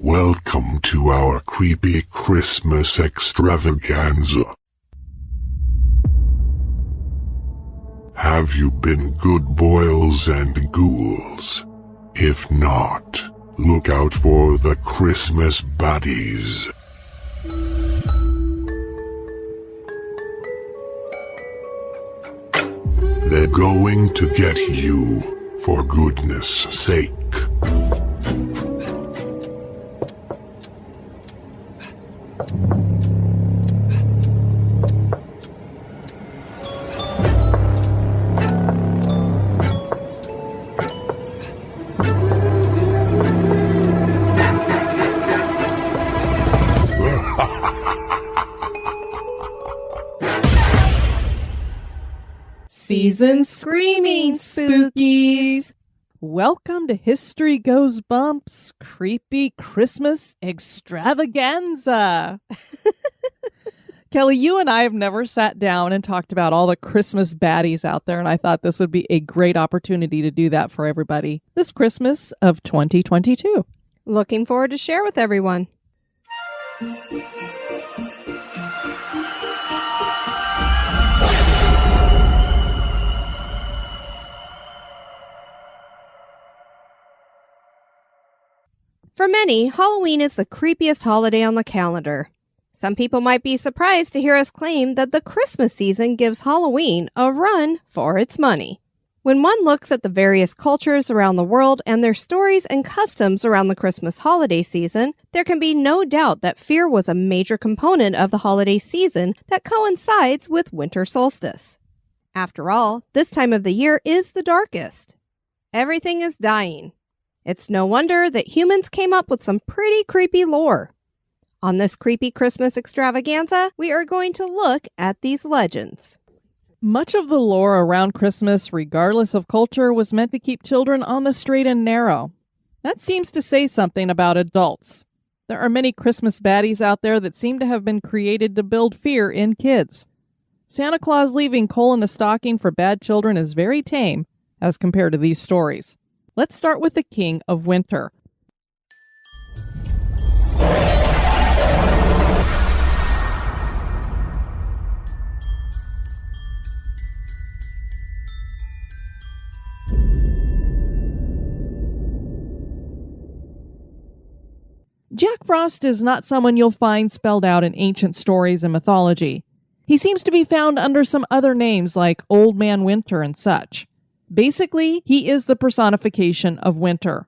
Welcome to our creepy Christmas extravaganza. Have you been good boys and ghouls? If not, look out for the Christmas baddies. They're going to get you, for goodness sake. Season screaming, spookies! Welcome to History Goes Bumps Creepy Christmas Extravaganza! Kelly, you and I have never sat down and talked about all the Christmas baddies out there, and I thought this would be a great opportunity to do that for everybody this Christmas of 2022. Looking forward to share with everyone. For many, Halloween is the creepiest holiday on the calendar. Some people might be surprised to hear us claim that the Christmas season gives Halloween a run for its money. When one looks at the various cultures around the world and their stories and customs around the Christmas holiday season, there can be no doubt that fear was a major component of the holiday season that coincides with winter solstice. After all, this time of the year is the darkest. Everything is dying. It's no wonder that humans came up with some pretty creepy lore. On this creepy Christmas extravaganza, we are going to look at these legends. Much of the lore around Christmas, regardless of culture, was meant to keep children on the straight and narrow. That seems to say something about adults. There are many Christmas baddies out there that seem to have been created to build fear in kids. Santa Claus leaving coal in a stocking for bad children is very tame as compared to these stories. Let's start with the King of Winter. Jack Frost is not someone you'll find spelled out in ancient stories and mythology. He seems to be found under some other names like Old Man Winter and such. Basically, he is the personification of winter.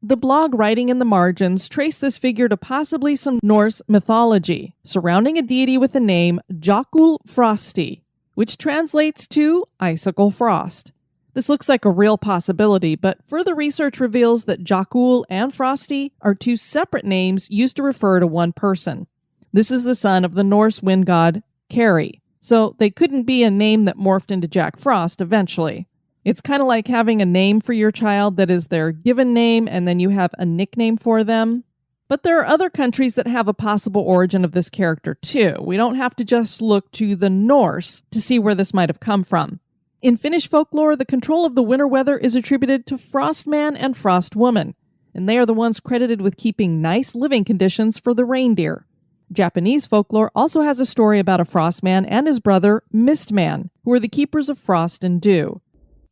The blog writing in the margins traced this figure to possibly some Norse mythology, surrounding a deity with the name Jökull Frosti, which translates to icicle frost. This looks like a real possibility, but further research reveals that Jökull and Frosti are two separate names used to refer to one person. This is the son of the Norse wind god Kari, so they couldn't be a name that morphed into Jack Frost eventually. It's kind of like having a name for your child that is their given name and then you have a nickname for them. But there are other countries that have a possible origin of this character too. We don't have to just look to the Norse to see where this might have come from. In Finnish folklore, the control of the winter weather is attributed to Frostman and Frostwoman, and they are the ones credited with keeping nice living conditions for the reindeer. Japanese folklore also has a story about a Frostman and his brother, Mistman, who are the keepers of frost and dew.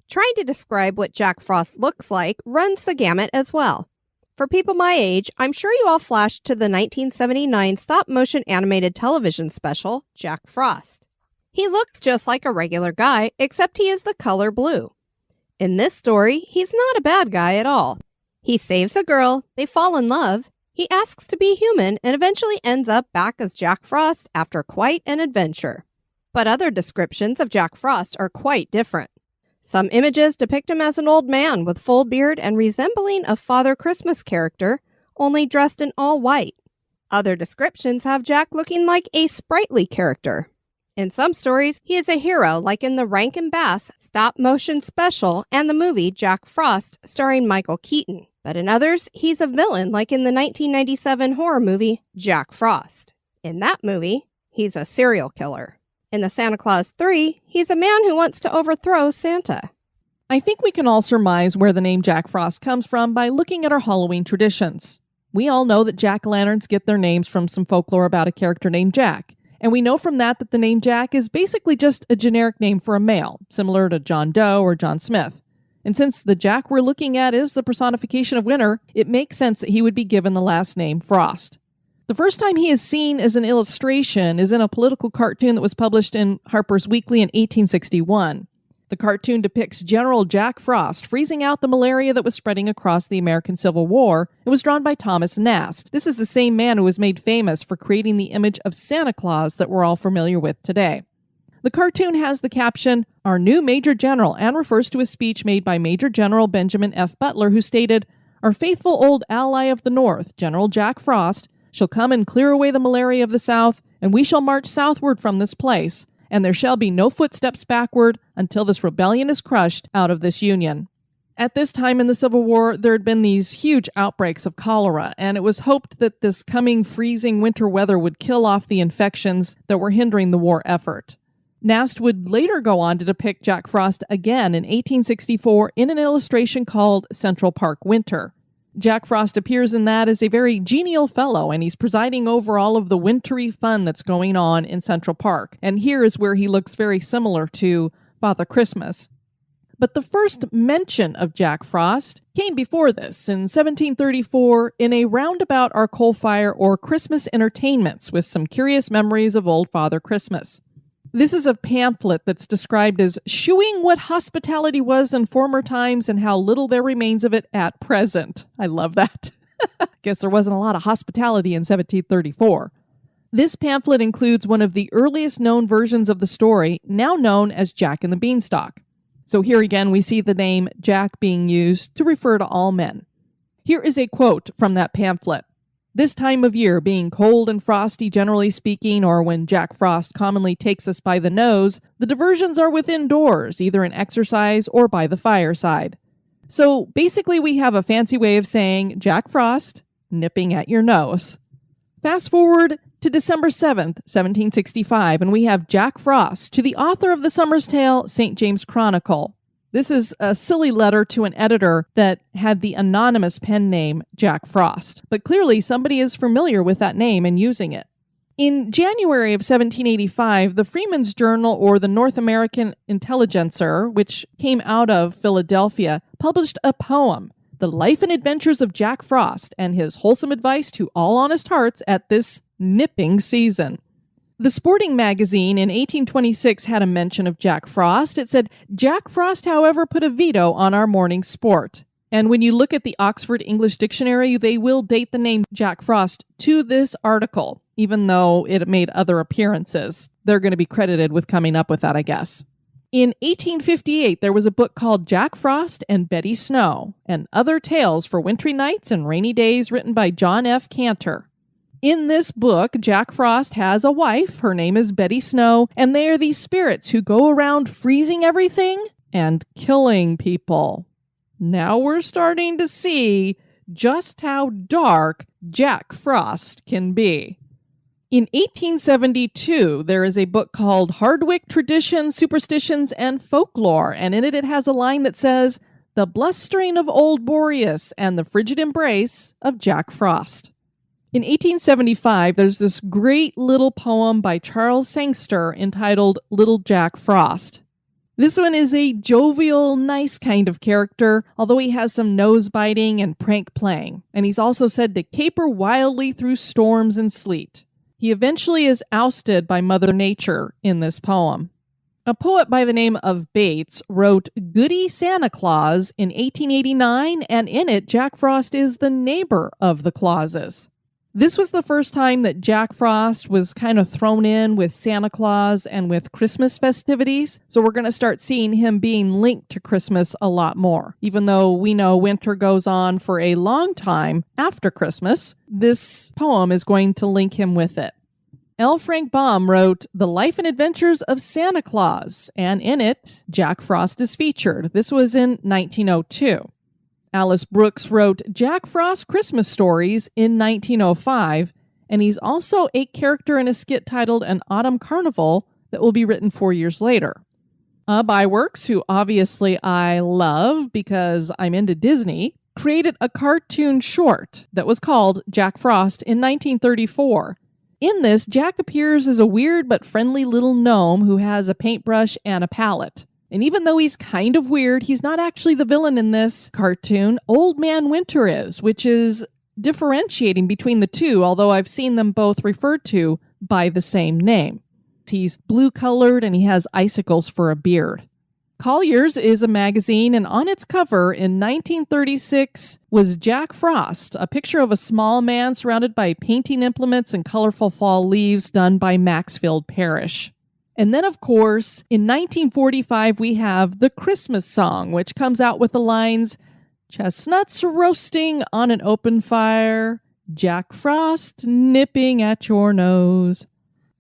Trying to describe what Jack Frost looks like runs the gamut as well. For people my age, I'm sure you all flashed to the 1979 stop-motion animated television special, Jack Frost. He looks just like a regular guy, except he is the color blue. In this story, he's not a bad guy at all. He saves a girl, they fall in love, he asks to be human, and eventually ends up back as Jack Frost after quite an adventure. But other descriptions of Jack Frost are quite different. Some images depict him as an old man with full beard and resembling a Father Christmas character, only dressed in all white. Other descriptions have Jack looking like a sprightly character. In some stories, he is a hero like in the Rankin Bass stop-motion special and the movie Jack Frost starring Michael Keaton. But in others, he's a villain like in the 1997 horror movie Jack Frost. In that movie, he's a serial killer. In the Santa Claus 3, he's a man who wants to overthrow Santa. I think we can all surmise where the name Jack Frost comes from by looking at our Halloween traditions. We all know that jack-o'-lanterns get their names from some folklore about a character named Jack. And we know from that the name Jack is basically just a generic name for a male, similar to John Doe or John Smith. And since the Jack we're looking at is the personification of winter, it makes sense that he would be given the last name Frost. The first time he is seen as an illustration is in a political cartoon that was published in Harper's Weekly in 1861. The cartoon depicts General Jack Frost freezing out the malaria that was spreading across the American Civil War and was drawn by Thomas Nast. This is the same man who was made famous for creating the image of Santa Claus that we're all familiar with today. The cartoon has the caption, "Our new Major General," and refers to a speech made by Major General Benjamin F. Butler, who stated, "Our faithful old ally of the North, General Jack Frost, shall come and clear away the malaria of the South, and we shall march southward from this place, and there shall be no footsteps backward until this rebellion is crushed out of this Union." At this time in the Civil War, there had been these huge outbreaks of cholera, and it was hoped that this coming freezing winter weather would kill off the infections that were hindering the war effort. Nast would later go on to depict Jack Frost again in 1864 in an illustration called Central Park Winter. Jack Frost appears in that as a very genial fellow, and he's presiding over all of the wintry fun that's going on in Central Park. And here is where he looks very similar to Father Christmas. But the first mention of Jack Frost came before this, in 1734, in a Roundabout Our Coal Fire or Christmas Entertainments with some curious memories of old Father Christmas. This is a pamphlet that's described as shewing what hospitality was in former times and how little there remains of it at present. I love that. Guess there wasn't a lot of hospitality in 1734. This pamphlet includes one of the earliest known versions of the story, now known as Jack and the Beanstalk. So here again we see the name Jack being used to refer to all men. Here is a quote from that pamphlet. "This time of year being cold and frosty generally speaking, or when Jack Frost commonly takes us by the nose, the diversions are within doors, either in exercise or by the fireside." So basically we have a fancy way of saying Jack Frost nipping at your nose. Fast forward to December 7th, 1765, and we have Jack Frost to the author of The Summer's Tale, St. James Chronicle. This is a silly letter to an editor that had the anonymous pen name Jack Frost, but clearly somebody is familiar with that name and using it. In January of 1785, the Freeman's Journal, or the North American Intelligencer, which came out of Philadelphia, published a poem, "The Life and Adventures of Jack Frost, and His Wholesome Advice to All Honest Hearts at This Nipping Season." The Sporting Magazine in 1826 had a mention of Jack Frost. It said, "Jack Frost, however, put a veto on our morning sport." And when you look at the Oxford English Dictionary, they will date the name Jack Frost to this article, even though it made other appearances. They're going to be credited with coming up with that, I guess. In 1858, there was a book called Jack Frost and Betty Snow, and Other Tales for Wintry Nights and Rainy Days, written by John F. Cantor. In this book, Jack Frost has a wife. Her name is Betty Snow, and they are these spirits who go around freezing everything and killing people. Now we're starting to see just how dark Jack Frost can be. In 1872, there is a book called Hardwick Traditions, Superstitions, and Folklore, and in it has a line that says, "The blustering of old Boreas and the frigid embrace of Jack Frost." In 1875, there's this great little poem by Charles Sangster entitled Little Jack Frost. This one is a jovial, nice kind of character, although he has some nose-biting and prank playing, and he's also said to caper wildly through storms and sleet. He eventually is ousted by Mother Nature in this poem. A poet by the name of Bates wrote Goody Santa Claus in 1889, and in it, Jack Frost is the neighbor of the Clauses. This was the first time that Jack Frost was kind of thrown in with Santa Claus and with Christmas festivities, so we're going to start seeing him being linked to Christmas a lot more. Even though we know winter goes on for a long time after Christmas, this poem is going to link him with it. L. Frank Baum wrote The Life and Adventures of Santa Claus, and in it, Jack Frost is featured. This was in 1902. Alice Brooks wrote Jack Frost Christmas Stories in 1905, and he's also a character in a skit titled An Autumn Carnival that will be written 4 years later. Iwerks, who obviously I love because I'm into Disney, created a cartoon short that was called Jack Frost in 1934. In this, Jack appears as a weird but friendly little gnome who has a paintbrush and a palette. And even though he's kind of weird, he's not actually the villain in this cartoon. Old Man Winter is, which is differentiating between the two, although I've seen them both referred to by the same name. He's blue-colored and he has icicles for a beard. Collier's is a magazine, and on its cover in 1936 was Jack Frost, a picture of a small man surrounded by painting implements and colorful fall leaves done by Maxfield Parrish. And then, of course, in 1945, we have the Christmas song, which comes out with the lines, "Chestnuts roasting on an open fire, Jack Frost nipping at your nose."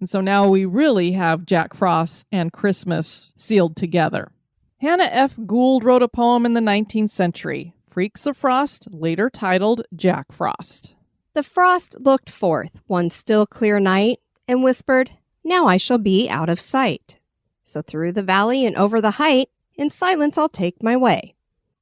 And so now we really have Jack Frost and Christmas sealed together. Hannah F. Gould wrote a poem in the 19th century, Freaks of Frost, later titled Jack Frost. The frost looked forth one still clear night and whispered, "Now I shall be out of sight. So through the valley and over the height, in silence I'll take my way.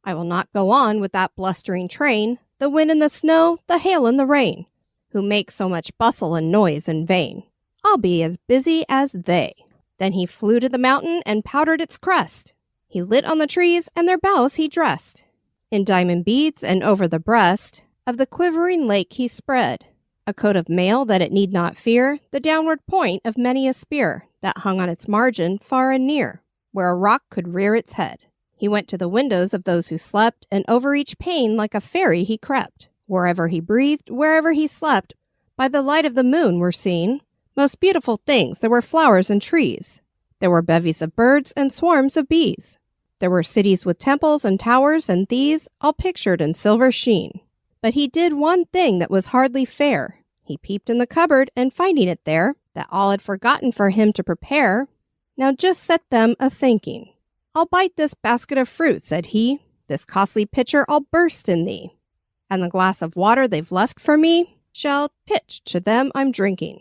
I will not go on with that blustering train, the wind and the snow, the hail and the rain, who make so much bustle and noise in vain. I'll be as busy as they." Then he flew to the mountain and powdered its crest. He lit on the trees and their boughs he dressed. In diamond beads and over the breast of the quivering lake he spread a coat of mail that it need not fear the downward point of many a spear that hung on its margin far and near, where a rock could rear its head. He went to the windows of those who slept, and over each pane like a fairy he crept. Wherever he breathed, wherever he slept, by the light of the moon were seen most beautiful things. There were flowers and trees. There were bevies of birds and swarms of bees. There were cities with temples and towers, and these all pictured in silver sheen. But he did one thing that was hardly fair. He peeped in the cupboard, and finding it there, that all had forgotten for him to prepare, now just set them a-thinking. "I'll bite this basket of fruit," said he. "This costly pitcher I'll burst in thee. And the glass of water they've left for me shall pitch to them I'm drinking."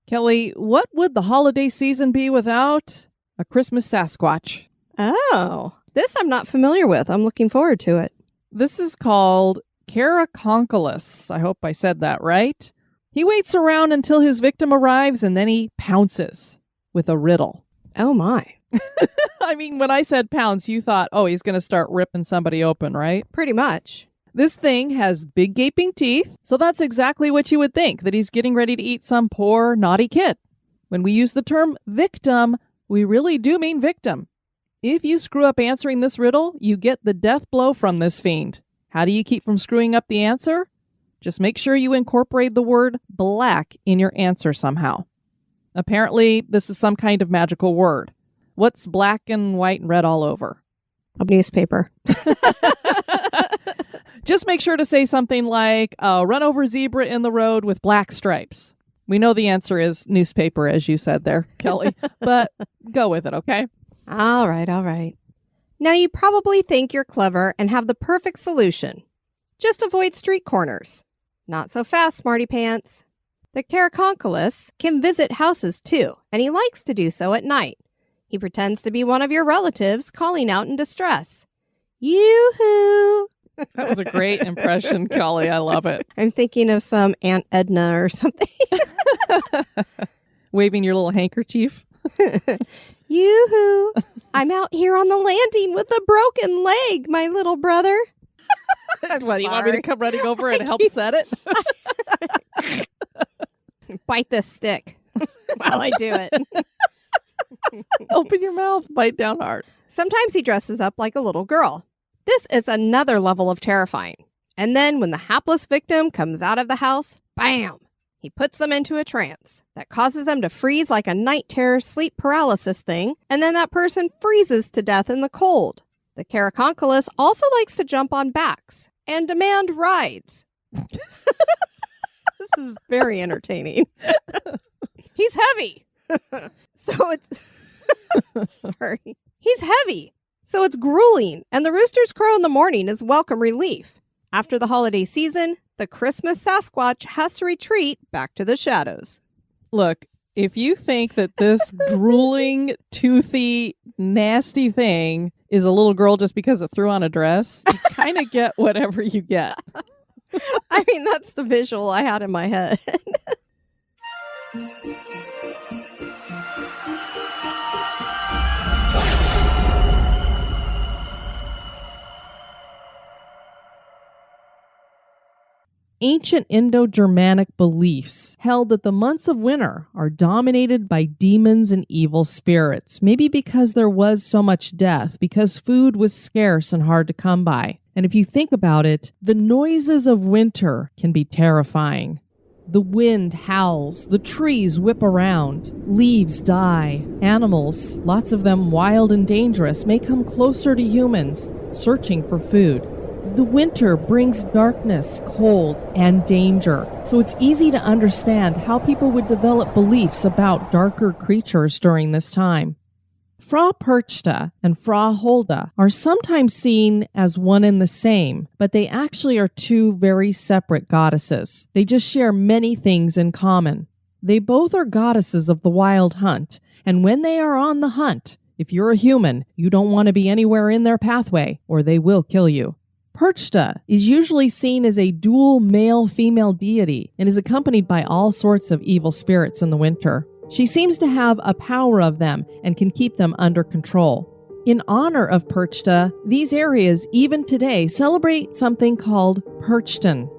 Kelly, what would the holiday season be without a Christmas Sasquatch? Oh, this I'm not familiar with. I'm looking forward to it. This is called Caraconchulus. I hope I said that right. He waits around until his victim arrives, and then he pounces with a riddle. Oh, my. I mean, when I said pounce, you thought, oh, he's going to start ripping somebody open, right? Pretty much. This thing has big gaping teeth, so that's exactly what you would think, that he's getting ready to eat some poor, naughty kid. When we use the term victim, we really do mean victim. If you screw up answering this riddle, you get the death blow from this fiend. How do you keep from screwing up the answer? Just make sure you incorporate the word black in your answer somehow. Apparently, this is some kind of magical word. What's black and white and red all over? A newspaper. Just make sure to say something like, run over zebra in the road with black stripes. We know the answer is newspaper, as you said there, Kelly, but go with it, okay? All right. Now you probably think you're clever and have the perfect solution. Just avoid street corners. Not so fast, smarty pants. The Caraconchulus can visit houses too, and he likes to do so at night. He pretends to be one of your relatives calling out in distress. Yoo-hoo! That was a great impression, Kelly. I love it. I'm thinking of some Aunt Edna or something. Waving your little handkerchief. Yoo-hoo! I'm out here on the landing with a broken leg, my little brother. What, you want me to come running over and help set it? Bite this stick while I do it. Open your mouth, bite down hard. Sometimes he dresses up like a little girl. This is another level of terrifying. And then when the hapless victim comes out of the house, bam! He puts them into a trance that causes them to freeze like a night terror sleep paralysis thing, and then that person freezes to death in the cold. The Caraconchulus also likes to jump on backs and demand rides. This is very entertaining. He's heavy. So it's... Sorry. He's heavy. So it's grueling, and the roosters crow in the morning is welcome relief. After the holiday season, the Christmas Sasquatch has to retreat back to the shadows. Look, if you think that this drooling, toothy, nasty thing is a little girl just because it threw on a dress, you kind of get whatever you get. I mean, that's the visual I had in my head. Ancient Indo-Germanic beliefs held that the months of winter are dominated by demons and evil spirits, maybe because there was so much death, because food was scarce and hard to come by. And if you think about it, the noises of winter can be terrifying. The wind howls, the trees whip around, leaves die, animals, lots of them wild and dangerous, may come closer to humans, searching for food. The winter brings darkness, cold, and danger, so it's easy to understand how people would develop beliefs about darker creatures during this time. Frau Perchta and Frau Holda are sometimes seen as one and the same, but they actually are two very separate goddesses. They just share many things in common. They both are goddesses of the wild hunt, and when they are on the hunt, if you're a human, you don't want to be anywhere in their pathway, or they will kill you. Perchta is usually seen as a dual male-female deity and is accompanied by all sorts of evil spirits in the winter. She seems to have a power of them and can keep them under control. In honor of Perchta, these areas, even today, celebrate something called Perchten.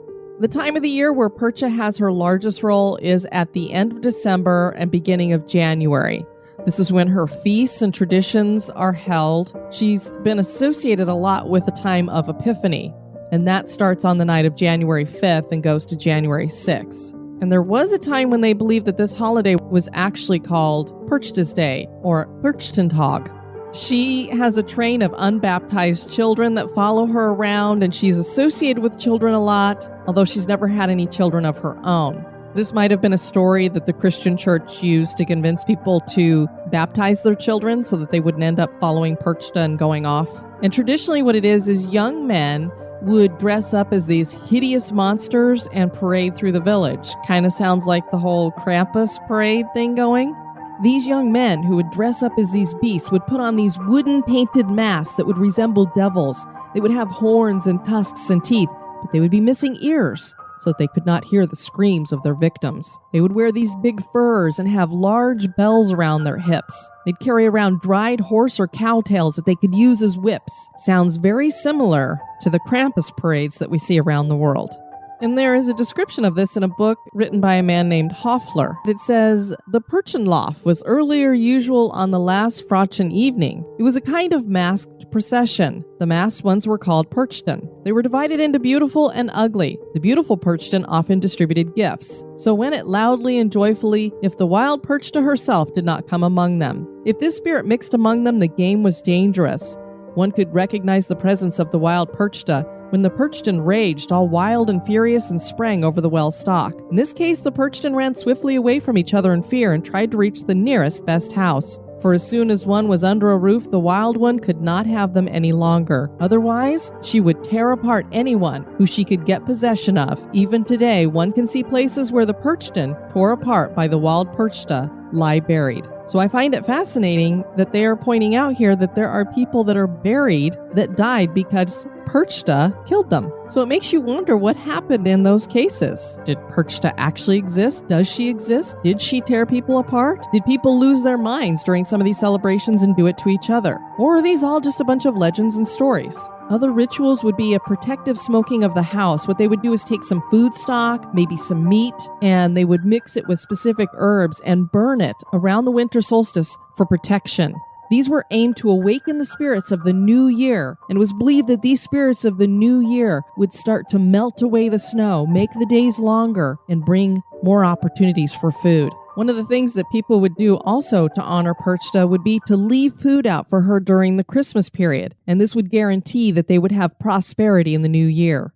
The time of the year where Perchta has her largest role is at the end of December and beginning of January. This is when her feasts and traditions are held. She's been associated a lot with the time of Epiphany, and that starts on the night of January 5th and goes to January 6th. And there was a time when they believed that this holiday was actually called Perchta's Day, or Perchtentag. She has a train of unbaptized children that follow her around, and she's associated with children a lot, although she's never had any children of her own. This might have been a story that the Christian church used to convince people to baptize their children so that they wouldn't end up following Perchta and going off. And traditionally what it is young men would dress up as these hideous monsters and parade through the village. Kind of sounds like the whole Krampus parade thing going. These young men who would dress up as these beasts would put on these wooden painted masks that would resemble devils. They would have horns and tusks and teeth, but they would be missing ears, so that they could not hear the screams of their victims. They would wear these big furs and have large bells around their hips. They'd carry around dried horse or cow tails that they could use as whips. Sounds very similar to the Krampus parades that we see around the world. And there is a description of this in a book written by a man named Hoffler. It says, the Perchenlauf was earlier usual on the last Frochen evening. It was a kind of masked procession. The masked ones were called Perchten. They were divided into beautiful and ugly. The beautiful Perchten often distributed gifts. So went it loudly and joyfully, if the wild Perchta herself did not come among them. If this spirit mixed among them, the game was dangerous. One could recognize the presence of the wild Perchta when the Perchten raged, all wild and furious, and sprang over the well stock. In this case, the Perchten ran swiftly away from each other in fear and tried to reach the nearest best house. For as soon as one was under a roof, the wild one could not have them any longer. Otherwise, she would tear apart anyone who she could get possession of. Even today, one can see places where the Perchten, tore apart by the wild Perchta, lie buried. So I find it fascinating that they are pointing out here that there are people that are buried that died because Perchta killed them. So it makes you wonder what happened in those cases. Did Perchta actually exist? Does she exist? Did she tear people apart? Did people lose their minds during some of these celebrations and do it to each other? Or are these all just a bunch of legends and stories? Other rituals would be a protective smoking of the house. What they would do is take some food stock, maybe some meat, and they would mix it with specific herbs and burn it around the winter solstice for protection. These were aimed to awaken the spirits of the new year, and it was believed that these spirits of the new year would start to melt away the snow, make the days longer, and bring more opportunities for food. One of the things that people would do also to honor Perchta would be to leave food out for her during the Christmas period, and this would guarantee that they would have prosperity in the new year.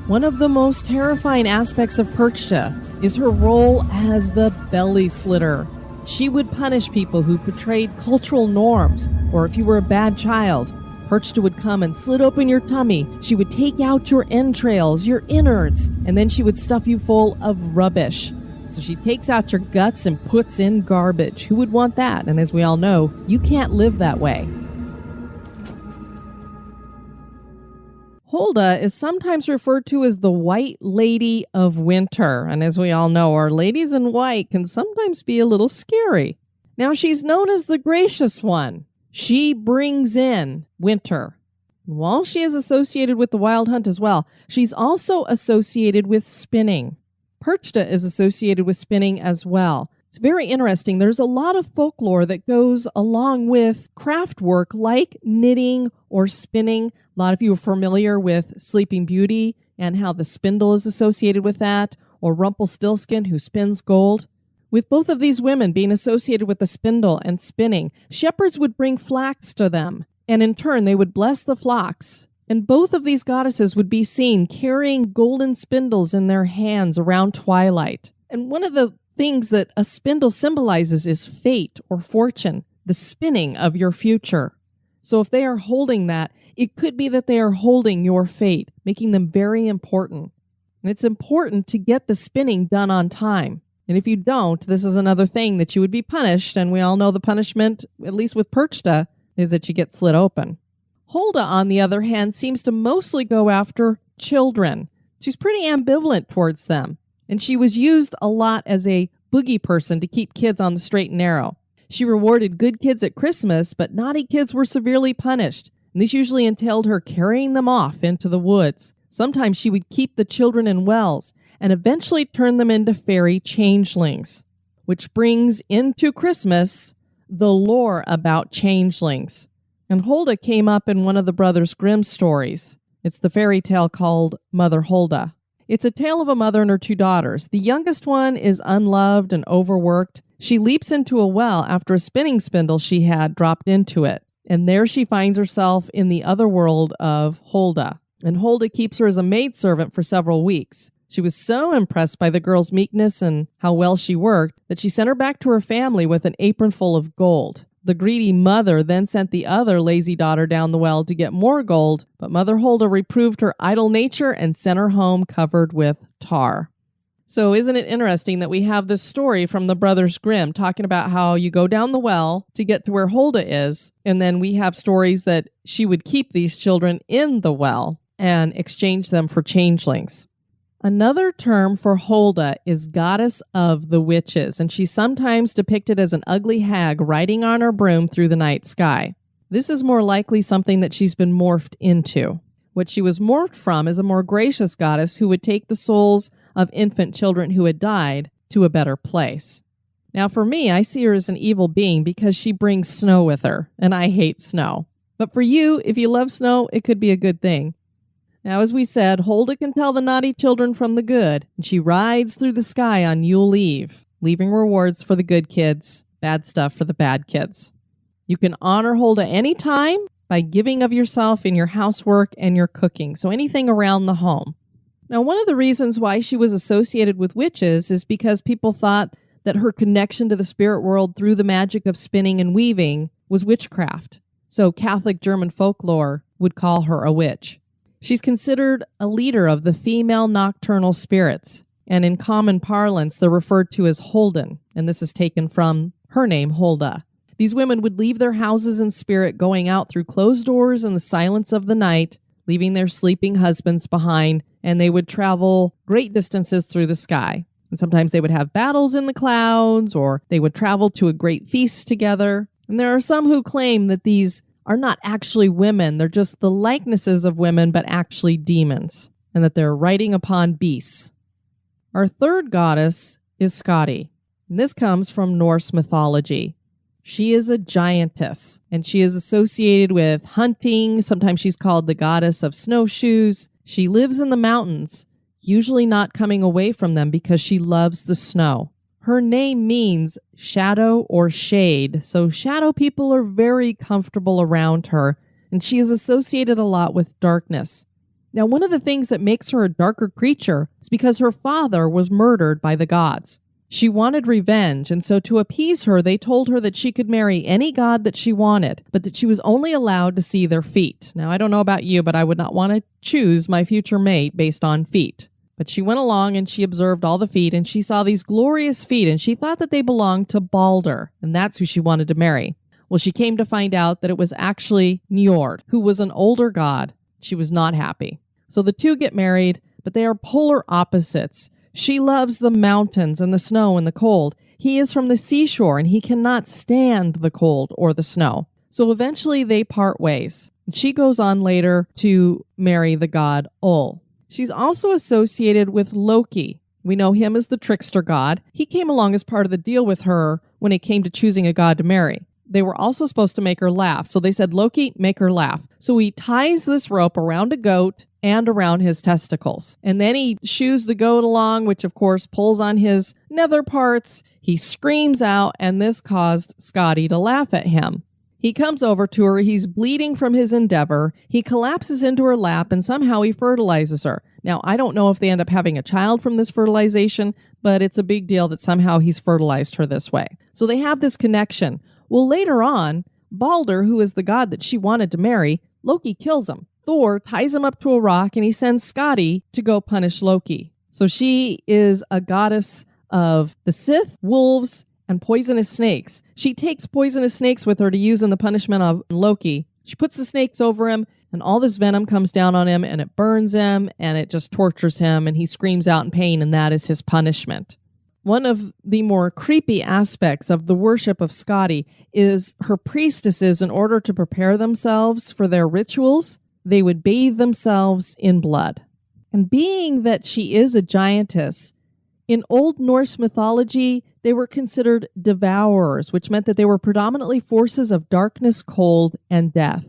One of the most terrifying aspects of Perchta is her role as the belly slitter. She would punish people who betrayed cultural norms, or if you were a bad child. Perchta would come and slit open your tummy. She would take out your entrails, your innards, and then she would stuff you full of rubbish. So she takes out your guts and puts in garbage. Who would want that? And as we all know, you can't live that way. Hulda is sometimes referred to as the White Lady of Winter. And as we all know, our ladies in white can sometimes be a little scary. Now, she's known as the Gracious One. She brings in winter. While she is associated with the Wild Hunt as well, she's also associated with spinning. Perchta is associated with spinning as well. It's very interesting. There's a lot of folklore that goes along with craft work like knitting or spinning. A lot of you are familiar with Sleeping Beauty and how the spindle is associated with that, or Rumpelstiltskin, who spins gold. With both of these women being associated with the spindle and spinning, shepherds would bring flax to them, and in turn they would bless the flocks. And both of these goddesses would be seen carrying golden spindles in their hands around twilight. And one of the things that a spindle symbolizes is fate or fortune, the spinning of your future. So if they are holding that, it could be that they are holding your fate, making them very important. And it's important to get the spinning done on time. And if you don't, this is another thing that you would be punished. And we all know the punishment, at least with Perchta, is that you get slit open. Hulda, on the other hand, seems to mostly go after children. She's pretty ambivalent towards them. And she was used a lot as a boogie person to keep kids on the straight and narrow. She rewarded good kids at Christmas, but naughty kids were severely punished. And this usually entailed her carrying them off into the woods. Sometimes she would keep the children in wells and eventually turn them into fairy changelings, which brings into Christmas the lore about changelings. And Hulda came up in one of the Brothers Grimm stories. It's the fairy tale called Mother Hulda. It's a tale of a mother and her two daughters. The youngest one is unloved and overworked. She leaps into a well after a spinning spindle she had dropped into it. And there she finds herself in the other world of Hulda. And Hulda keeps her as a maidservant for several weeks. She was so impressed by the girl's meekness and how well she worked that she sent her back to her family with an apron full of gold. The greedy mother then sent the other lazy daughter down the well to get more gold, but Mother Hulda reproved her idle nature and sent her home covered with tar. So isn't it interesting that we have this story from the Brothers Grimm talking about how you go down the well to get to where Hulda is, and then we have stories that she would keep these children in the well and exchange them for changelings. Another term for Hulda is goddess of the witches, and she's sometimes depicted as an ugly hag riding on her broom through the night sky. This is more likely something that she's been morphed into. What she was morphed from is a more gracious goddess who would take the souls of infant children who had died to a better place. Now for me, I see her as an evil being because she brings snow with her, and I hate snow. But for you, if you love snow, it could be a good thing. Now, as we said, Hulda can tell the naughty children from the good, and she rides through the sky on Yule Eve, leaving rewards for the good kids, bad stuff for the bad kids. You can honor Hulda anytime by giving of yourself in your housework and your cooking, so anything around the home. Now, one of the reasons why she was associated with witches is because people thought that her connection to the spirit world through the magic of spinning and weaving was witchcraft. So Catholic German folklore would call her a witch. She's considered a leader of the female nocturnal spirits, and in common parlance, they're referred to as Holden, and this is taken from her name, Hulda. These women would leave their houses in spirit, going out through closed doors in the silence of the night, leaving their sleeping husbands behind, and they would travel great distances through the sky. And sometimes they would have battles in the clouds, or they would travel to a great feast together. And there are some who claim that these are not actually women. They're just the likenesses of women, but actually demons, and that they're riding upon beasts. Our third goddess is Skadi, and this comes from Norse mythology. She is a giantess, and she is associated with hunting. Sometimes she's called the goddess of snowshoes. She lives in the mountains, usually not coming away from them because she loves the snow. Her name means shadow or shade, so shadow people are very comfortable around her, and she is associated a lot with darkness. Now, one of the things that makes her a darker creature is because her father was murdered by the gods. She wanted revenge, and so to appease her, they told her that she could marry any god that she wanted, but that she was only allowed to see their feet. Now, I don't know about you, but I would not want to choose my future mate based on feet. But she went along and she observed all the feet, and she saw these glorious feet, and she thought that they belonged to Balder, and that's who she wanted to marry. Well, she came to find out that it was actually Njord, who was an older god. She was not happy. So the two get married, but they are polar opposites. She loves the mountains and the snow and the cold. He is from the seashore, and he cannot stand the cold or the snow. So eventually they part ways. She goes on later to marry the god Ol. She's also associated with Loki. We know him as the trickster god. He came along as part of the deal with her when it came to choosing a god to marry. They were also supposed to make her laugh. So they said, Loki, make her laugh. So he ties this rope around a goat and around his testicles. And then he shoos the goat along, which of course pulls on his nether parts. He screams out, and this caused Scotty to laugh at him. He comes over to her. He's bleeding from his endeavor. He collapses into her lap, and somehow he fertilizes her. Now, I don't know if they end up having a child from this fertilization, but it's a big deal that somehow he's fertilized her this way. So they have this connection. Well, later on, Balder, who is the god that she wanted to marry, Loki kills him. Thor ties him up to a rock, and he sends Scotty to go punish Loki. So she is a goddess of the Sith, wolves, and poisonous snakes. She takes poisonous snakes with her to use in the punishment of Loki. She puts the snakes over him, and all this venom comes down on him, and it burns him, and it just tortures him, and he screams out in pain, and that is his punishment. One of the more creepy aspects of the worship of Scotty is her priestesses, in order to prepare themselves for their rituals, they would bathe themselves in blood. And being that she is a giantess, in Old Norse mythology, they were considered devourers, which meant that they were predominantly forces of darkness, cold, and death.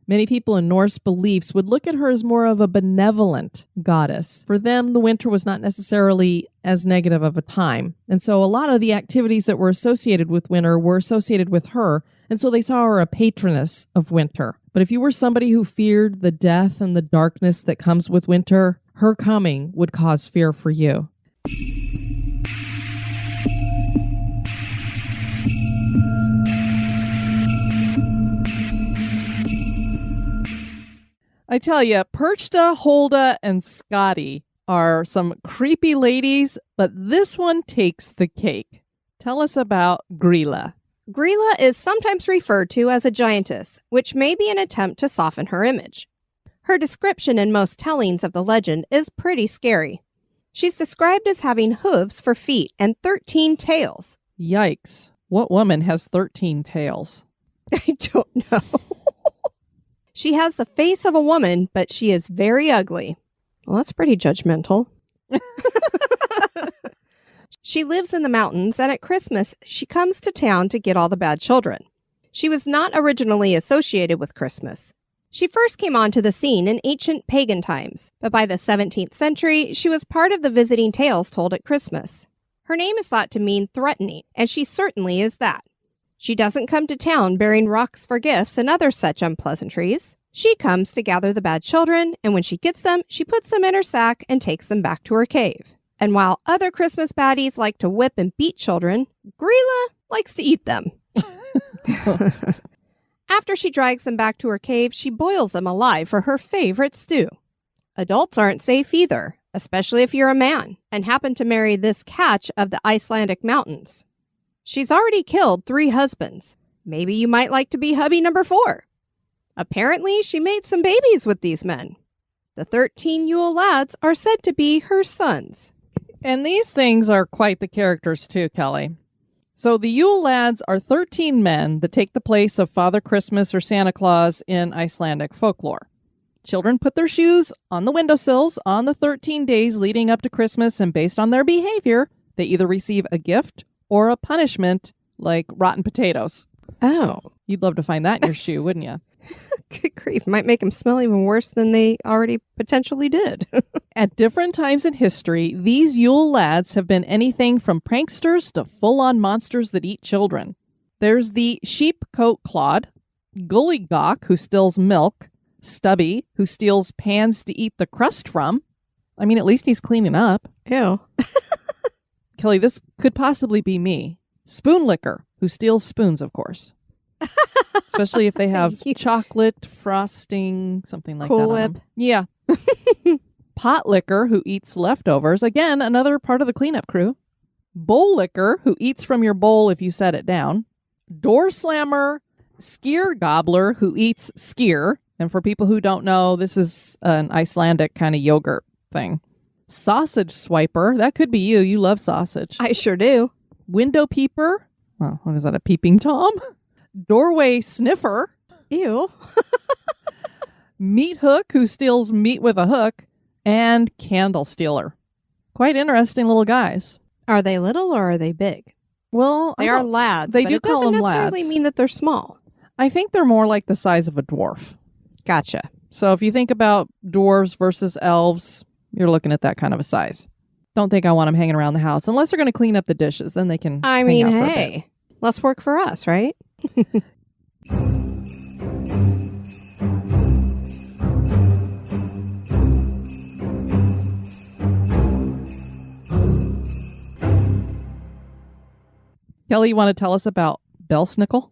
Many people in Norse beliefs would look at her as more of a benevolent goddess. For them, the winter was not necessarily as negative of a time. And so a lot of the activities that were associated with winter were associated with her, and so they saw her a patroness of winter. But if you were somebody who feared the death and the darkness that comes with winter, her coming would cause fear for you. I tell you, Perchta, Holda, and Scotty are some creepy ladies, but this one takes the cake. Tell us about Grilla. Grilla is sometimes referred to as a giantess, which may be an attempt to soften her image. Her description in most tellings of the legend is pretty scary. She's described as having hooves for feet and 13 tails. Yikes. What woman has 13 tails? I don't know. She has the face of a woman, but she is very ugly. Well, that's pretty judgmental. She lives in the mountains, and at Christmas, she comes to town to get all the bad children. She was not originally associated with Christmas. She first came onto the scene in ancient pagan times, but by the 17th century, she was part of the visiting tales told at Christmas. Her name is thought to mean threatening, and she certainly is that. She doesn't come to town bearing rocks for gifts and other such unpleasantries. She comes to gather the bad children, and when she gets them, she puts them in her sack and takes them back to her cave. And while other Christmas baddies like to whip and beat children, Grilla likes to eat them. After she drags them back to her cave, she boils them alive for her favorite stew. Adults aren't safe either, especially if you're a man and happen to marry this catch of the Icelandic mountains. She's already killed 3 husbands. Maybe you might like to be hubby number 4. Apparently, she made some babies with these men. The 13 Yule lads are said to be her sons. And these things are quite the characters too, Kelly. So the Yule lads are 13 men that take the place of Father Christmas or Santa Claus in Icelandic folklore. Children put their shoes on the windowsills on the 13 days leading up to Christmas, and based on their behavior, they either receive a gift or a punishment like rotten potatoes. Oh. You'd love to find that in your shoe, wouldn't you? Good grief. Might make them smell even worse than they already potentially did. At different times in history, these Yule lads have been anything from pranksters to full-on monsters that eat children. There's the sheep coat clod, Gully Gawk, who steals milk, Stubby, who steals pans to eat the crust from. I mean, at least he's cleaning up. Ew. Kelly, this could possibly be me. Spoon licker, who steals spoons, of course. Especially if they have chocolate, frosting, something like Cool that. Whip. On them. Yeah. Pot licker, who eats leftovers. Again, another part of the cleanup crew. Bowl licker, who eats from your bowl if you set it down. Door slammer, skyr gobbler, who eats skyr. And for people who don't know, this is an Icelandic kind of yogurt thing. Sausage swiper, that could be you. You love sausage. I sure do. Window peeper. Oh, what is that, a peeping Tom? Doorway sniffer. Ew. Meat hook, who steals meat with a hook. And candle stealer. Quite interesting little guys. Are they little or are they big? Well, They are lads. They but do it call doesn't them necessarily lads. mean that they're small. I think they're more like the size of a dwarf. Gotcha. So if you think about dwarves versus elves, you're looking at that kind of a size. Don't think I want them hanging around the house unless they're going to clean up the dishes. Then they can. I hang mean, out for a bit. hey, less work for us, right? Kelly, you want to tell us about Belsnickel?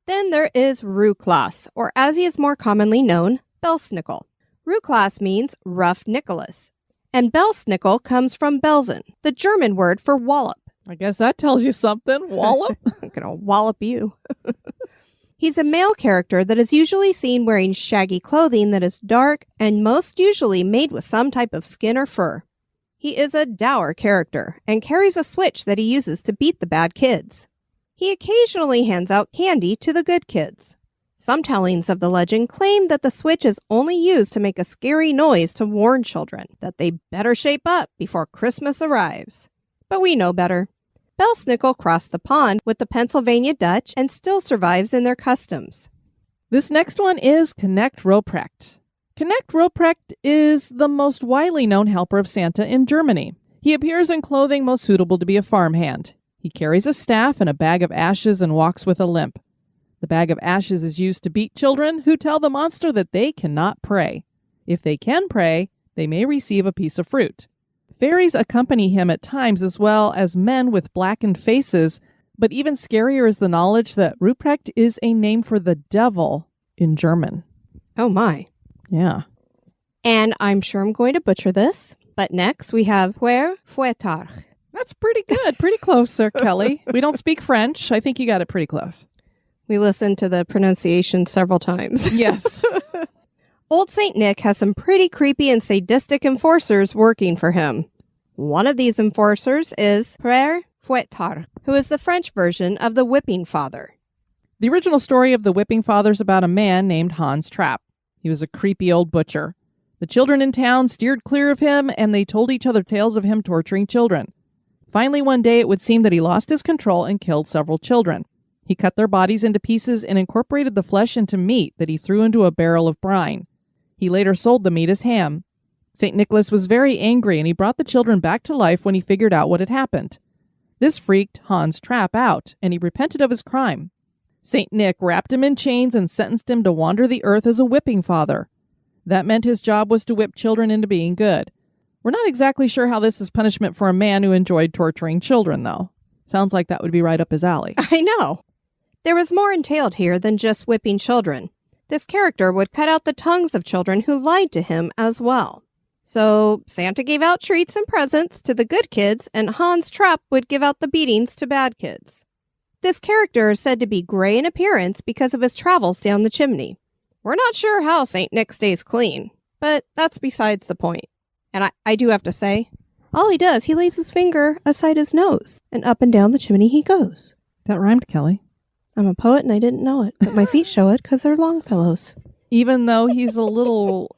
Then there is Ruklas, or as he is more commonly known, Belsnickel. Ruklas means rough Nicholas, and Belsnickel comes from Belsen, the German word for wallop. I guess that tells you something. Wallop. I'm gonna wallop you. He's a male character that is usually seen wearing shaggy clothing that is dark and most usually made with some type of skin or fur. He is a dour character and carries a switch that he uses to beat the bad kids. He occasionally hands out candy to the good kids. Some tellings of the legend claim that the switch is only used to make a scary noise to warn children that they better shape up before Christmas arrives. But we know better. Belsnickel crossed the pond with the Pennsylvania Dutch and still survives in their customs. This next one is Knecht Ruprecht. Knecht Ruprecht is the most widely known helper of Santa in Germany. He appears in clothing most suitable to be a farmhand. He carries a staff and a bag of ashes and walks with a limp. The bag of ashes is used to beat children who tell the monster that they cannot pray. If they can pray, they may receive a piece of fruit. Fairies accompany him at times as well as men with blackened faces, but even scarier is the knowledge that Ruprecht is a name for the devil in German. Oh my. Yeah. And I'm sure I'm going to butcher this, but next we have Puer Fouettard. That's pretty good. Pretty close, Sir Kelly. We don't speak French. I think you got it pretty close. We listened to the pronunciation several times. Yes. Old St. Nick has some pretty creepy and sadistic enforcers working for him. One of these enforcers is Père Fouettard, who is the French version of the Whipping Father. The original story of the Whipping Father is about a man named Hans Trapp. He was a creepy old butcher. The children in town steered clear of him, and they told each other tales of him torturing children. Finally, one day, it would seem that he lost his control and killed several children. He cut their bodies into pieces and incorporated the flesh into meat that he threw into a barrel of brine. He later sold the meat as ham. St. Nicholas was very angry, and he brought the children back to life when he figured out what had happened. This freaked Hans Trapp out, and he repented of his crime. St. Nick wrapped him in chains and sentenced him to wander the earth as a whipping father. That meant his job was to whip children into being good. We're not exactly sure how this is punishment for a man who enjoyed torturing children, though. Sounds like that would be right up his alley. I know. There was more entailed here than just whipping children. This character would cut out the tongues of children who lied to him as well. So Santa gave out treats and presents to the good kids, and Hans Trapp would give out the beatings to bad kids. This character is said to be gray in appearance because of his travels down the chimney. We're not sure how St. Nick stays clean, but that's besides the point. And I do have to say, all he does, he lays his finger aside his nose, and up and down the chimney he goes. That rhymed, Kelly. I'm a poet and I didn't know it, but my feet show it because they're Longfellows. Even though he's a little,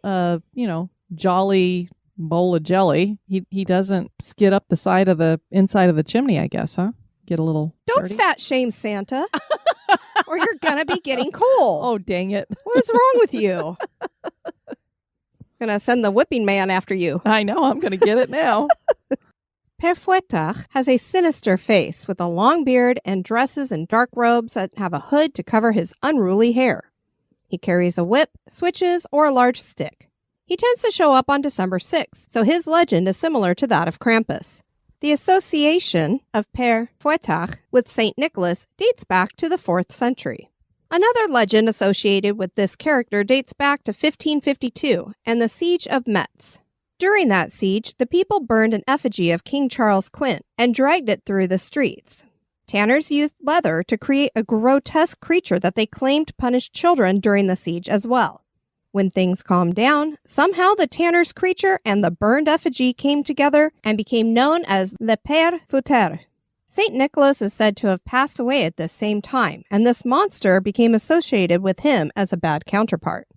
jolly bowl of jelly, he doesn't skid up the side of the inside of the chimney, I guess, huh? Get a little Don't dirty. fat shame Santa, or you're gonna be getting coal. Oh, dang it. What is wrong with you? Gonna send the whipping man after you. I know, I'm going to get it now. Père Fouettard has a sinister face with a long beard and dresses and dark robes that have a hood to cover his unruly hair. He carries a whip, switches, or a large stick. He tends to show up on December 6th, so his legend is similar to that of Krampus. The association of Père Fouettard with St. Nicholas dates back to the 4th century. Another legend associated with this character dates back to 1552 and the Siege of Metz. During that siege, the people burned an effigy of King Charles Quint and dragged it through the streets. Tanners used leather to create a grotesque creature that they claimed punished children during the siege as well. When things calmed down, somehow the tanner's creature and the burned effigy came together and became known as Le Père Fouettard. St. Nicholas is said to have passed away at this same time, and this monster became associated with him as a bad counterpart.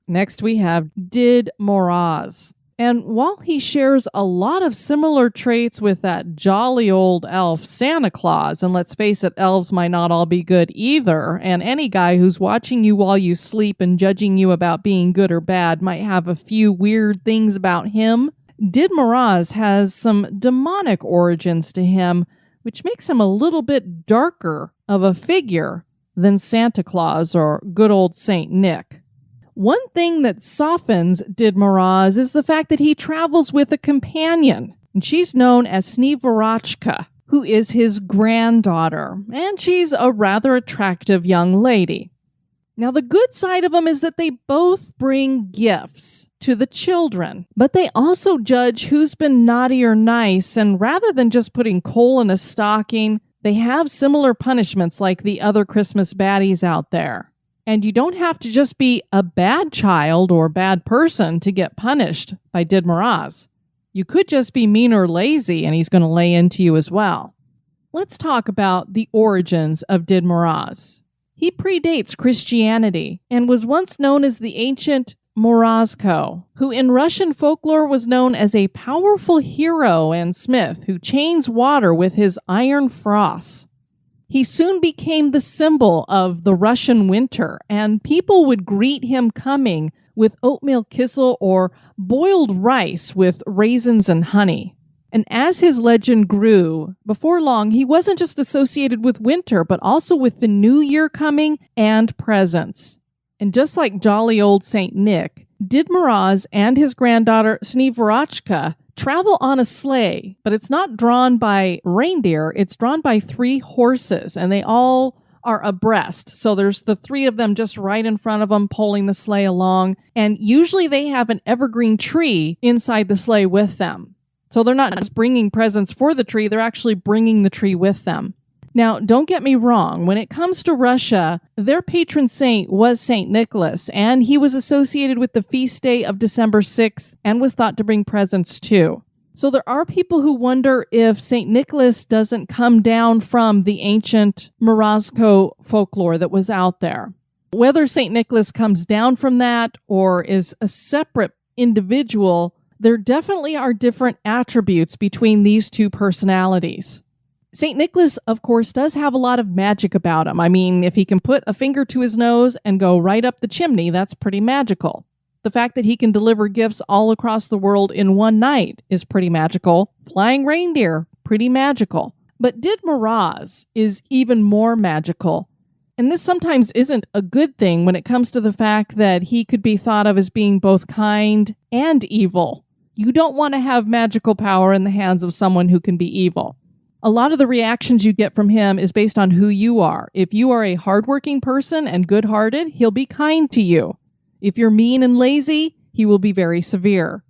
Next we have Did Moraz. And while he shares a lot of similar traits with that jolly old elf Santa Claus, and let's face it, elves might not all be good either, and any guy who's watching you while you sleep and judging you about being good or bad might have a few weird things about him, Did Moraz has some demonic origins to him, which makes him a little bit darker of a figure than Santa Claus or good old Saint Nick. One thing that softens Did Moraz is the fact that he travels with a companion, and she's known as Sneevarachka, who is his granddaughter, and she's a rather attractive young lady. Now, the good side of them is that they both bring gifts to the children, but they also judge who's been naughty or nice, and rather than just putting coal in a stocking, they have similar punishments like the other Christmas baddies out there. And you don't have to just be a bad child or bad person to get punished by Did Moraz. You could just be mean or lazy and he's going to lay into you as well. Let's talk about the origins of Did Moraz. He predates Christianity and was once known as the ancient Morazko, who in Russian folklore was known as a powerful hero and smith who chains water with his iron frost. He soon became the symbol of the Russian winter, and people would greet him coming with oatmeal kissel or boiled rice with raisins and honey. And as his legend grew, before long, he wasn't just associated with winter, but also with the new year coming and presents. And just like jolly old Saint Nick, Did Moraz and his granddaughter Sneevarachka travel on a sleigh, but it's not drawn by reindeer, it's drawn by 3 horses, and they all are abreast. So there's the 3 of them just right in front of them pulling the sleigh along, and usually they have an evergreen tree inside the sleigh with them. So they're not just bringing presents for the tree, they're actually bringing the tree with them. Now, don't get me wrong, when it comes to Russia, their patron saint was St. Nicholas, and he was associated with the feast day of December 6th and was thought to bring presents too. So there are people who wonder if St. Nicholas doesn't come down from the ancient Morazko folklore that was out there. Whether St. Nicholas comes down from that or is a separate individual, there definitely are different attributes between these 2 personalities. St. Nicholas, of course, does have a lot of magic about him. I mean, if he can put a finger to his nose and go right up the chimney, that's pretty magical. The fact that he can deliver gifts all across the world in one night is pretty magical. Flying reindeer, pretty magical. But Did Moraz is even more magical. And this sometimes isn't a good thing when it comes to the fact that he could be thought of as being both kind and evil. You don't want to have magical power in the hands of someone who can be evil. A lot of the reactions you get from him is based on who you are. If you are a hardworking person and good-hearted, he'll be kind to you. If you're mean and lazy, he will be very severe.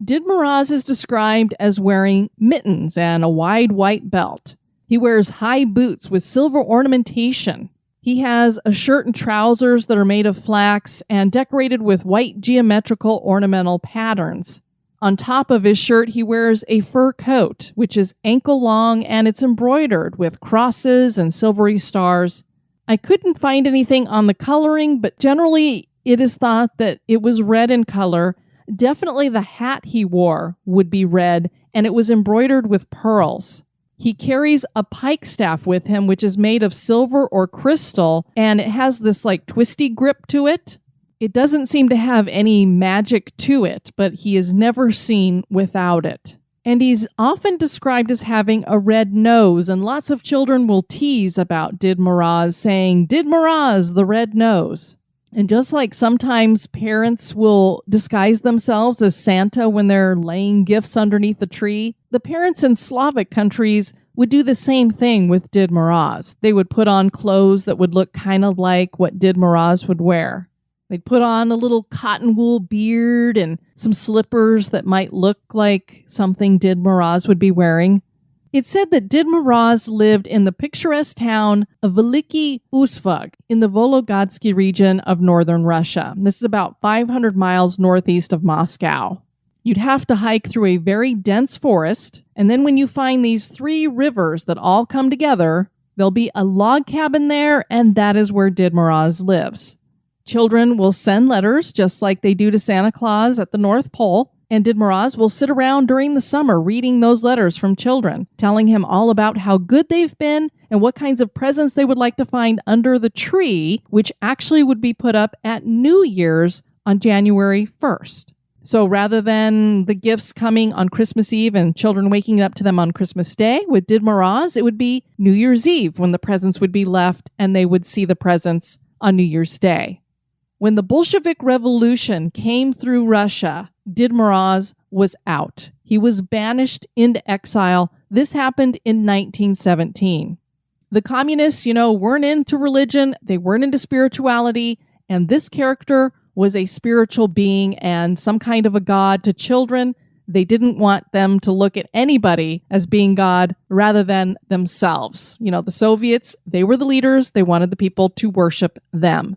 Did Moraz is described as wearing mittens and a wide white belt. He wears high boots with silver ornamentation. He has a shirt and trousers that are made of flax and decorated with white geometrical ornamental patterns. On top of his shirt, he wears a fur coat, which is ankle-long, and it's embroidered with crosses and silvery stars. I couldn't find anything on the coloring, but generally it is thought that it was red in color. Definitely the hat he wore would be red, and it was embroidered with pearls. He carries a pike staff with him, which is made of silver or crystal, and it has this like twisty grip to it. It doesn't seem to have any magic to it, but he is never seen without it. And he's often described as having a red nose, and lots of children will tease about Did Moroz, saying, Did Moroz, the red nose. And just like sometimes parents will disguise themselves as Santa when they're laying gifts underneath the tree, the parents in Slavic countries would do the same thing with Did Moroz. They would put on clothes that would look kind of like what Did Moroz would wear. They'd put on a little cotton wool beard and some slippers that might look like something Did Moroz would be wearing. It's said that Did Moroz lived in the picturesque town of Veliki Usvug in the Volgodsky region of northern Russia. This is about 500 miles northeast of Moscow. You'd have to hike through a very dense forest, and then when you find these 3 rivers that all come together, there'll be a log cabin there, and that is where Did Moroz lives. Children will send letters just like they do to Santa Claus at the North Pole, and Did Moroz will sit around during the summer reading those letters from children, telling him all about how good they've been and what kinds of presents they would like to find under the tree, which actually would be put up at New Year's on January 1st. So rather than the gifts coming on Christmas Eve and children waking up to them on Christmas Day, with Did Moroz, it would be New Year's Eve when the presents would be left and they would see the presents on New Year's Day. When the Bolshevik Revolution came through Russia, Did Moroz was out. He was banished into exile. This happened in 1917. The communists, weren't into religion, they weren't into spirituality, and this character was a spiritual being and some kind of a god to children. They didn't want them to look at anybody as being God rather than themselves. The Soviets, they were the leaders. They wanted the people to worship them.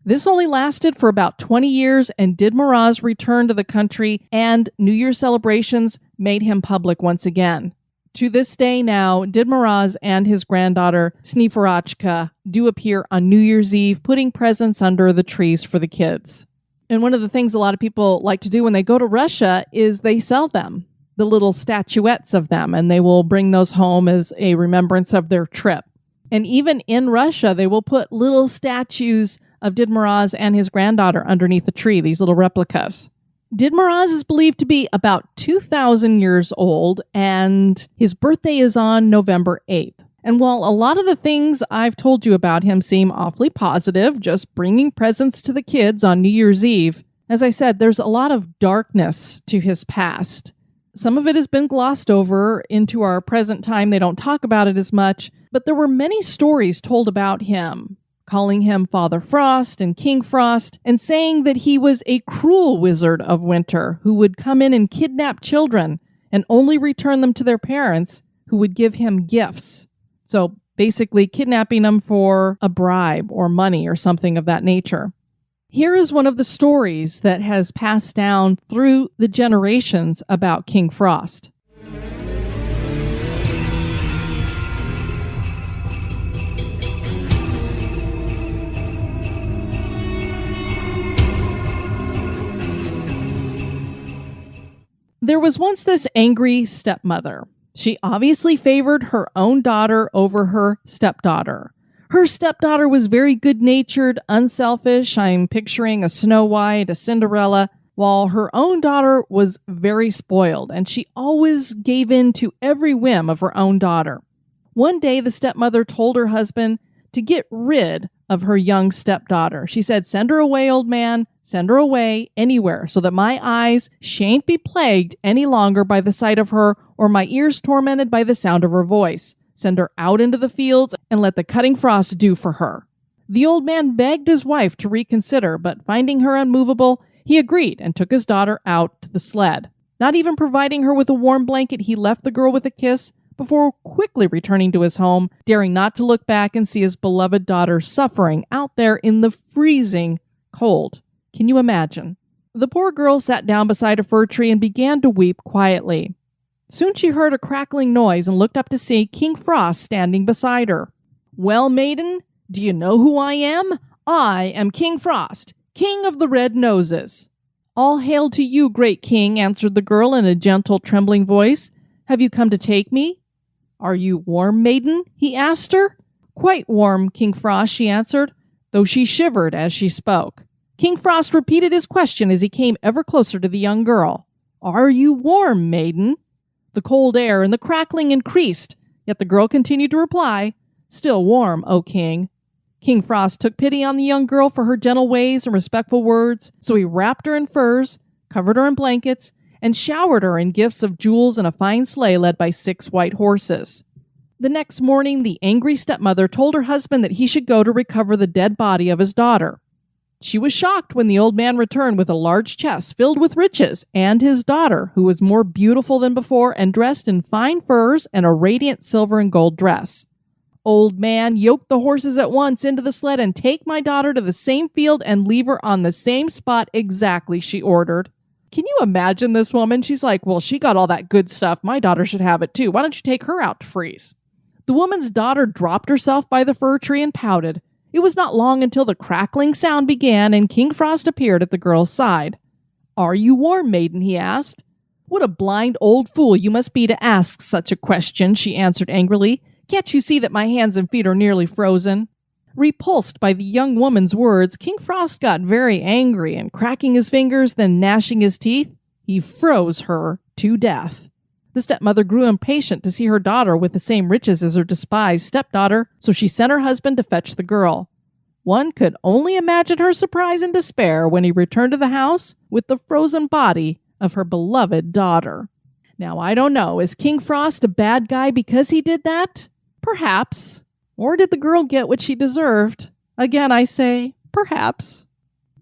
This only lasted for about 20 years, and Did Moroz returned to the country, and New Year's celebrations made him public once again. To this day now, Did Moroz and his granddaughter, Sniferachka, do appear on New Year's Eve, putting presents under the trees for the kids. And one of the things a lot of people like to do when they go to Russia is they sell them, the little statuettes of them, and they will bring those home as a remembrance of their trip. And even in Russia, they will put little statues of Did Moroz and his granddaughter underneath the tree, these little replicas. Did Moroz is believed to be about 2,000 years old, and his birthday is on November 8th. And while a lot of the things I've told you about him seem awfully positive, just bringing presents to the kids on New Year's Eve, as I said, there's a lot of darkness to his past. Some of it has been glossed over into our present time. They don't talk about it as much, but there were many stories told about him, calling him Father Frost and King Frost, and saying that he was a cruel wizard of winter who would come in and kidnap children and only return them to their parents, who would give him gifts. So basically kidnapping them for a bribe or money or something of that nature. Here is one of the stories that has passed down through the generations about King Frost. There was once this angry stepmother. She obviously favored her own daughter over her stepdaughter. Her stepdaughter was very good-natured, unselfish. I'm picturing a Snow White, a Cinderella, while her own daughter was very spoiled, and she always gave in to every whim of her own daughter. One day, the stepmother told her husband to get rid of her young stepdaughter. She said, "Send her away, old man. Send her away anywhere so that my eyes shan't be plagued any longer by the sight of her or my ears tormented by the sound of her voice. Send her out into the fields and let the cutting frost do for her." The old man begged his wife to reconsider, but finding her unmovable, he agreed and took his daughter out to the sled. Not even providing her with a warm blanket, he left the girl with a kiss before quickly returning to his home, daring not to look back and see his beloved daughter suffering out there in the freezing cold. Can you imagine? The poor girl sat down beside a fir tree and began to weep quietly. Soon she heard a crackling noise and looked up to see King Frost standing beside her. "Well, maiden, do you know who I am? I am King Frost, King of the Red Noses." "All hail to you, great king," answered the girl in a gentle, trembling voice. "Have you come to take me?" "Are you warm, maiden?" he asked her. "Quite warm, King Frost," she answered, though she shivered as she spoke. King Frost repeated his question as he came ever closer to the young girl. "Are you warm, maiden?" The cold air and the crackling increased, yet the girl continued to reply, "Still warm, O king." King Frost took pity on the young girl for her gentle ways and respectful words, so he wrapped her in furs, covered her in blankets, and showered her in gifts of jewels and a fine sleigh led by 6 white horses. The next morning, the angry stepmother told her husband that he should go to recover the dead body of his daughter. She was shocked when the old man returned with a large chest filled with riches and his daughter, who was more beautiful than before and dressed in fine furs and a radiant silver and gold dress. "Old man, yoke the horses at once into the sled and take my daughter to the same field and leave her on the same spot exactly," she ordered. Can you imagine this woman? She's like, "Well, she got all that good stuff. My daughter should have it too. Why don't you take her out to freeze?" The woman's daughter dropped herself by the fir tree and pouted. It was not long until the crackling sound began and King Frost appeared at the girl's side. "Are you warm, maiden?" he asked. "What a blind old fool you must be to ask such a question," she answered angrily. "Can't you see that my hands and feet are nearly frozen?" Repulsed by the young woman's words, King Frost got very angry and cracking his fingers, then gnashing his teeth, he froze her to death. The stepmother grew impatient to see her daughter with the same riches as her despised stepdaughter, so she sent her husband to fetch the girl. One could only imagine her surprise and despair when he returned to the house with the frozen body of her beloved daughter. Now, I don't know, is King Frost a bad guy because he did that? Perhaps. Or did the girl get what she deserved? Again, I say, perhaps.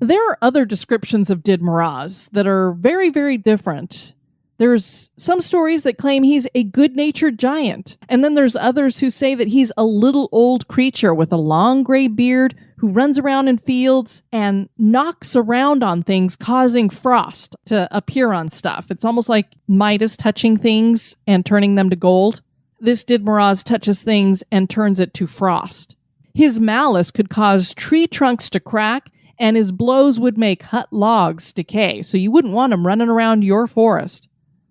There are other descriptions of Did Moroz that are very, very different. There's some stories that claim he's a good-natured giant, and then there's others who say that he's a little old creature with a long gray beard who runs around in fields and knocks around on things, causing frost to appear on stuff. It's almost like Midas touching things and turning them to gold. This Did Moroz touches things and turns it to frost. His malice could cause tree trunks to crack, and his blows would make hut logs decay, so you wouldn't want him running around your forest.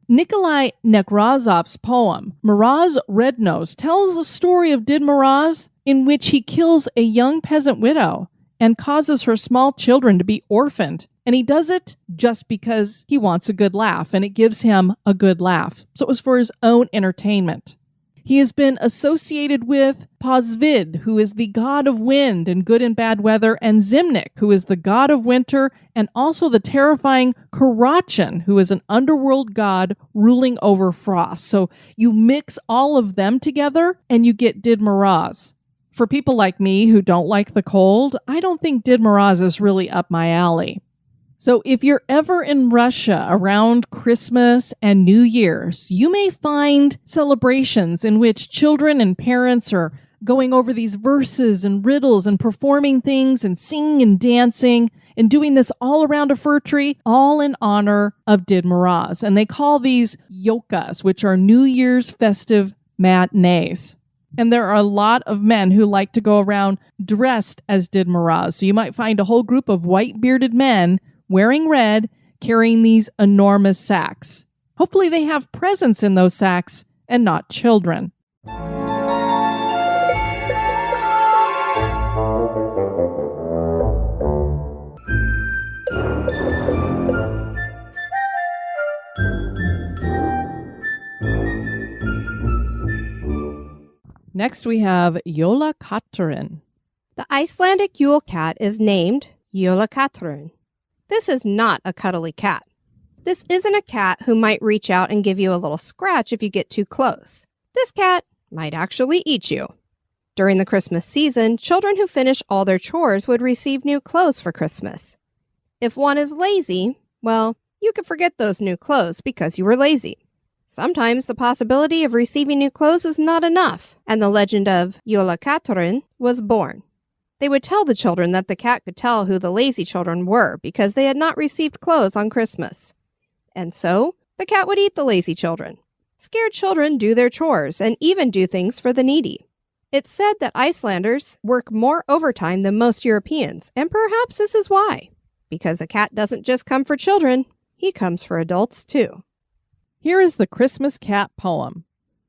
Nikolai Nekrasov's poem, Moroz Rednose, tells the story of Did Moroz in which he kills a young peasant widow and causes her small children to be orphaned. And he does it just because he wants a good laugh, and it gives him a good laugh. So it was for his own entertainment. He has been associated with Pozvid, who is the god of wind and good and bad weather, and Zimnik, who is the god of winter, and also the terrifying Karachin, who is an underworld god ruling over frost. So you mix all of them together and you get Did Moroz. For people like me who don't like the cold, I don't think Did Moroz is really up my alley. So if you're ever in Russia around Christmas and New Year's, you may find celebrations in which children and parents are going over these verses and riddles and performing things and singing and dancing and doing this all around a fir tree, all in honor of Did Moroz. And they call these yokas, which are New Year's festive matinees. And there are a lot of men who like to go around dressed as Did Moroz. So you might find a whole group of white-bearded men wearing red, carrying these enormous sacks. Hopefully they have presents in those sacks and not children. Next we have Jólakatturinn. The Icelandic Yule cat is named Jólakatturinn. This is not a cuddly cat. This isn't a cat who might reach out and give you a little scratch if you get too close. This cat might actually eat you. During the Christmas season, children who finish all their chores would receive new clothes for Christmas. If one is lazy, well, you could forget those new clothes because you were lazy. Sometimes the possibility of receiving new clothes is not enough, and the legend of Jólakatturinn was born. They would tell the children that the cat could tell who the lazy children were because they had not received clothes on Christmas. And so, the cat would eat the lazy children. Scared children do their chores and even do things for the needy. It's said that Icelanders work more overtime than most Europeans, and perhaps this is why. Because the cat doesn't just come for children, he comes for adults too. Here is the Christmas cat poem.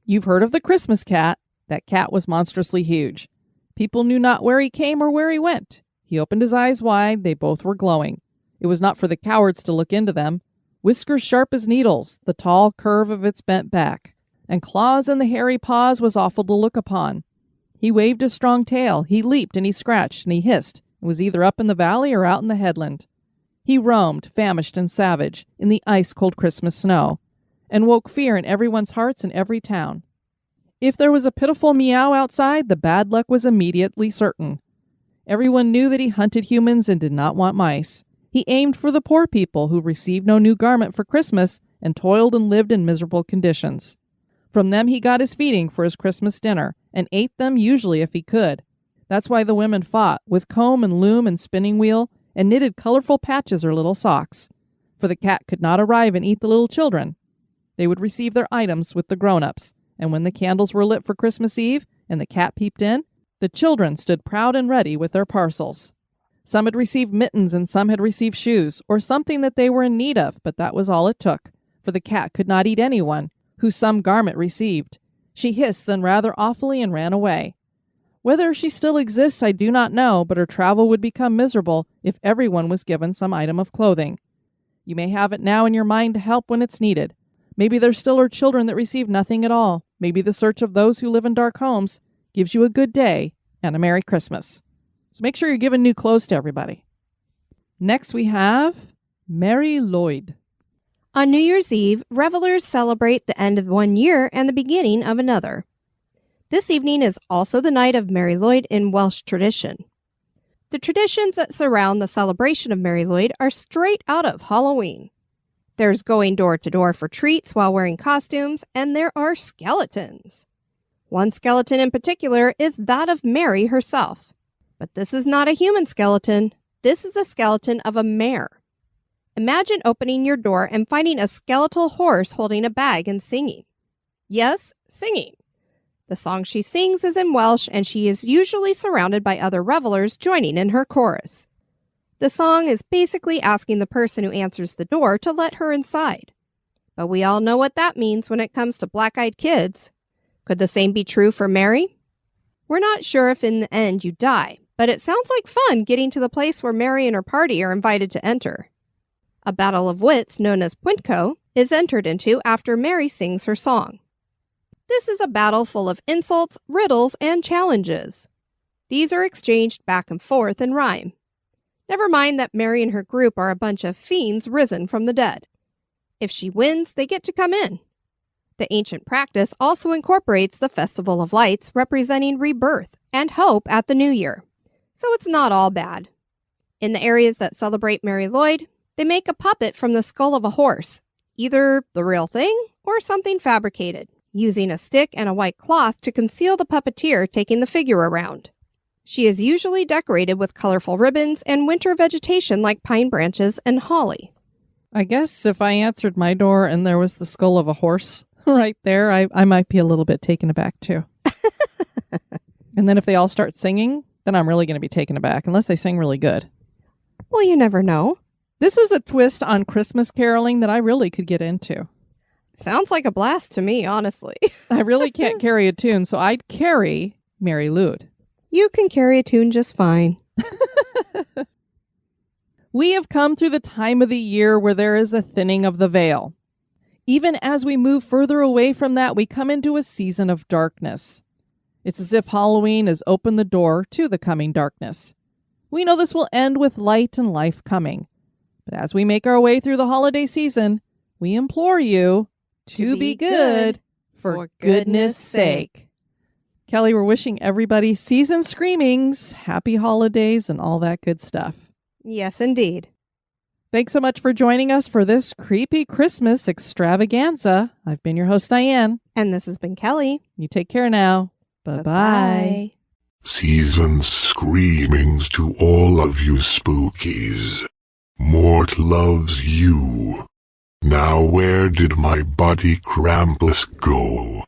You've heard of the Christmas cat. That cat was monstrously huge. People knew not where he came or where he went. He opened his eyes wide. They both were glowing. It was not for the cowards to look into them. Whiskers sharp as needles, the tall curve of its bent back, and claws in the hairy paws was awful to look upon. He waved his strong tail. He leaped and he scratched and he hissed, and was either up in the valley or out in the headland. He roamed, famished and savage, in the ice-cold Christmas snow, and woke fear in everyone's hearts in every town. If there was a pitiful meow outside, the bad luck was immediately certain. Everyone knew that he hunted humans and did not want mice. He aimed for the poor people who received no new garment for Christmas and toiled and lived in miserable conditions. From them he got his feeding for his Christmas dinner, and ate them usually if he could. That's why the women fought, with comb and loom and spinning wheel, and knitted colorful patches or little socks. For the cat could not arrive and eat the little children. They would receive their items with the grown-ups, and when the candles were lit for Christmas Eve and the cat peeped in, the children stood proud and ready with their parcels. Some had received mittens and some had received shoes, or something that they were in need of, but that was all it took, for the cat could not eat anyone who some garment received. She hissed then rather awfully and ran away. Whether she still exists I do not know, but her travel would become miserable if everyone was given some item of clothing. You may have it now in your mind to help when it's needed. Maybe there still are children that receive nothing at all. Maybe the search of those who live in dark homes gives you a good day and a Merry Christmas. So make sure you're giving new clothes to everybody. Next we have Mary Lloyd. On New Year's Eve, revelers celebrate the end of one year and the beginning of another. This evening is also the night of Mary Lloyd in Welsh tradition. The traditions that surround the celebration of Mary Lloyd are straight out of Halloween. There's going door to door for treats while wearing costumes, and there are skeletons. One skeleton in particular is that of Mary herself. But this is not a human skeleton. This is a skeleton of a mare. Imagine opening your door and finding a skeletal horse holding a bag and singing. Yes, singing. The song she sings is in Welsh, and she is usually surrounded by other revelers joining in her chorus. The song is basically asking the person who answers the door to let her inside. But we all know what that means when it comes to black-eyed kids. Could the same be true for Mary? We're not sure if in the end you die, but it sounds like fun getting to the place where Mary and her party are invited to enter. A battle of wits known as Pwyntco is entered into after Mary sings her song. This is a battle full of insults, riddles, and challenges. These are exchanged back and forth in rhyme. Never mind that Mary and her group are a bunch of fiends risen from the dead. If she wins, they get to come in. The ancient practice also incorporates the Festival of Lights representing rebirth and hope at the new year. So it's not all bad. In the areas that celebrate Mary Lloyd, they make a puppet from the skull of a horse, either the real thing or something fabricated, using a stick and a white cloth to conceal the puppeteer taking the figure around. She is usually decorated with colorful ribbons and winter vegetation like pine branches and holly. I guess if I answered my door and there was the skull of a horse right there, I might be a little bit taken aback too. And then if they all start singing, then I'm really going to be taken aback, unless they sing really good. Well, you never know. This is a twist on Christmas caroling that I really could get into. Sounds like a blast to me, honestly. I really can't carry a tune, so I'd carry Mary Lloyd. You can carry a tune just fine. We have come through the time of the year where there is a thinning of the veil. Even as we move further away from that, we come into a season of darkness. It's as if Halloween has opened the door to the coming darkness. We know this will end with light and life coming. But as we make our way through the holiday season, we implore you to be good for goodness sake. Kelly, we're wishing everybody season screamings, happy holidays, and all that good stuff. Yes, indeed. Thanks so much for joining us for this creepy Christmas extravaganza. I've been your host, Diane. And this has been Kelly. You take care now. Bye-bye. Season screamings to all of you spookies. Mort loves you. Now where did my buddy Krampus go?